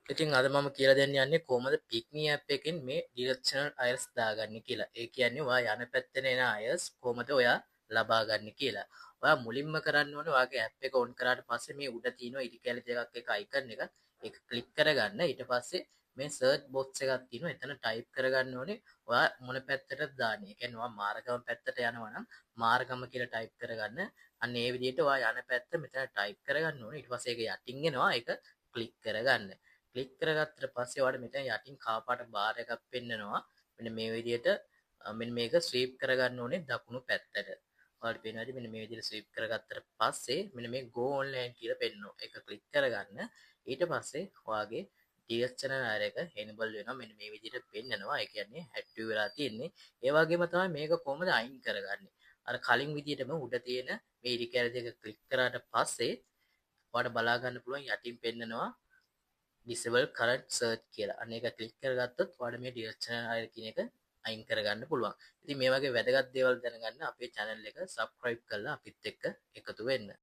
ඉතින් අද මම කියලා දෙන්න යන්නේ කොහොමද පික්මි ඇප් එකෙන් මේ ඩිරෙක්ෂනල් අයර්ස් දාගන්නේ කියලා. ඒ කියන්නේ ඔයා යන පැත්තේ එන අයර්ස් කොහොමද ඔයා ලබා ගන්න කියලා. ඔයා මුලින්ම කරන්න ඕනේ ඔයාගේ ඇප් එක ඔන් කරාට පස්සේ මේ උඩ තියෙන ඉරි කැලි දෙකක් එක අයිකන් එක ඒක ක්ලික් කරගන්න. ඊට පස්සේ මේ සර්ච් බොක්ස් එකක් තියෙනවා. එතන ටයිප් කරගන්න ඕනේ ඔයා මොන පැත්තටද දාන්නේ. ඒ කියන්නේ ඔයා මාරගම පැත්තට යනවා නම් මාරගම කියලා ටයිප් කරගන්න. අන්න ඒ විදිහට ඔයා යන පැත්ත මෙතන ටයිප් කරගන්න ඕනේ. ඊට පස්සේ ඒක යටින් එනවා. ඒක ක්ලික් කරගන්න. ක්ලික් කරගත්තට පස්සේ ඔයාලට මෙතන යටින් කහපාට බාර් එකක් පෙන්නනවා. මෙන්න මේ විදිහට මෙන්න මේක ස්වීප් කරගන්න ඕනේ දකුණු පැත්තට. ඔයාලට පේනවා ඇති මෙන්න මේ විදිහට ස්වීප් කරගත්තට පස්සේ මෙන්න මේ go online කියලා පෙන්නනවා. ඒක ක්ලික් කරගන්න. ඊට පස්සේ ඔයාගේ TS channel අර එක enable වෙනවා. මෙන්න මේ විදිහට පෙන්නනවා. ඒ කියන්නේ active වෙලා තියෙන්නේ. ඒ වගේම තමයි මේක කොහොමද අයින් කරගන්නේ. අර කලින් විදිහටම උඩ තියෙන මේ ඉරි කැරි දෙක ක්ලික් කරාට පස්සේ ඔයාලට බලා ගන්න පුළුවන් යටින් පෙන්නනවා disable current search කියලා. අන්න ඒක ක්ලික් කරගත්තොත් ඔයාලට මේ ඩිරෙක්ෂනල් අයර් කියන එක අයින් කරගන්න පුළුවන්. ඉතින් මේ වගේ වැදගත් දේවල් දැනගන්න අපේ channel එක subscribe කරලා අපිත් එක්ක එකතු වෙන්න.